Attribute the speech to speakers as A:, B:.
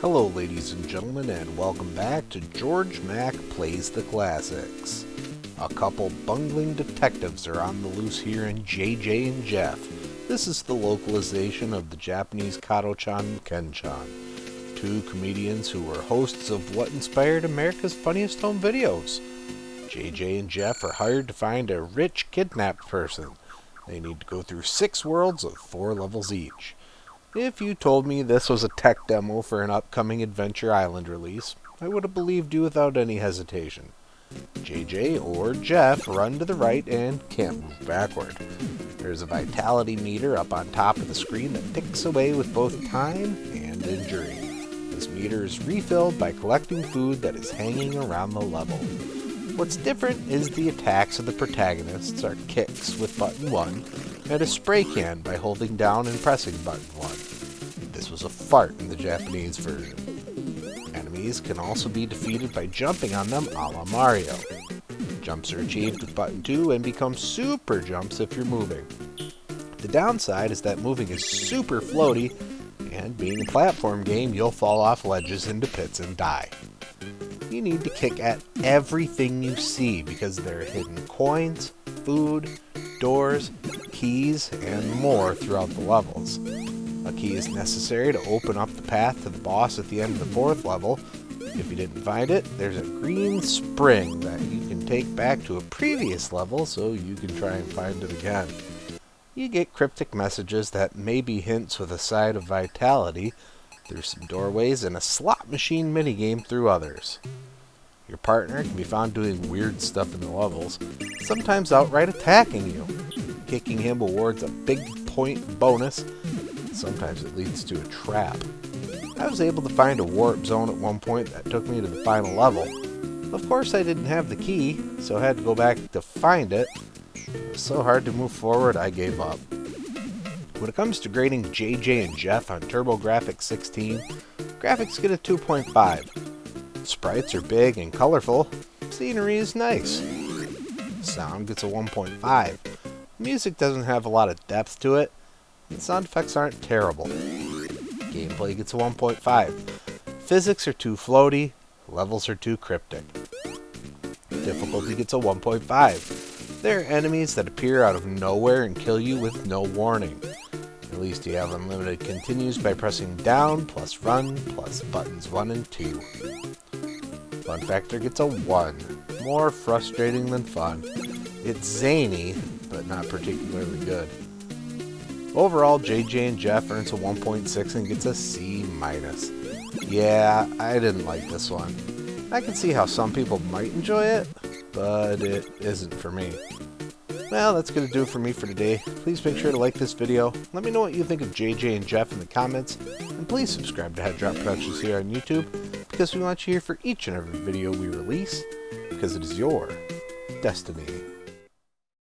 A: Hello ladies and gentlemen, and welcome back to Georg Mack Plays the Classics. A couple bungling detectives are on the loose here in JJ and Jeff. This is the localization of the Japanese Kato-chan and Ken-chan, two comedians who were hosts of what inspired America's Funniest Home Videos. JJ and Jeff are hired to find a rich kidnapped person. They need to go through 6 worlds of 4 levels each. If you told me this was a tech demo for an upcoming Adventure Island release, I would have believed you without any hesitation. JJ or Jeff run to the right and can't move backward. There's a vitality meter up on top of the screen that ticks away with both time and injury. This meter is refilled by collecting food that is hanging around the level. What's different is the attacks of the protagonists are kicks with button 1, and a spray can by holding down and pressing button 1. This was a fart in the Japanese version. Enemies can also be defeated by jumping on them a la Mario. Jumps are achieved with button 2 and become super jumps if you're moving. The downside is that moving is super floaty, and being a platform game, you'll fall off ledges into pits and die. You need to kick at everything you see because there are hidden coins, food, doors, keys, and more throughout the levels. A key is necessary to open up the path to the boss at the end of the 4th level. If you didn't find it, there's a green spring that you can take back to a previous level so you can try and find it again. You get cryptic messages that may be hints with a side of vitality through some doorways and a slot machine minigame through others. Your partner can be found doing weird stuff in the levels, sometimes outright attacking you. Kicking him awards a big point bonus. Sometimes it leads to a trap. I was able to find a warp zone at one point that took me to the final level. Of course I didn't have the key, so I had to go back to find it. It was so hard to move forward I gave up. When it comes to grading JJ and Jeff on TurboGrafx 16, graphics get a 2.5. Sprites are big and colorful. Scenery is nice. Sound gets a 1.5. Music doesn't have a lot of depth to it, and sound effects aren't terrible. Gameplay gets a 1.5. Physics are too floaty, levels are too cryptic. Difficulty gets a 1.5. There are enemies that appear out of nowhere and kill you with no warning. At least you have unlimited continues by pressing down, plus run, plus buttons 1 and 2. Fun factor gets a 1. More frustrating than fun. It's zany, but not particularly good. Overall, JJ and Jeff earns a 1.6 and gets a C-. Yeah, I didn't like this one. I can see how some people might enjoy it, but it isn't for me. Well, that's going to do it for me for today. Please make sure to like this video. Let me know what you think of JJ and Jeff in the comments. And please subscribe to Head Drop Productions here on YouTube, because we want you here for each and every video we release, because it is your destiny.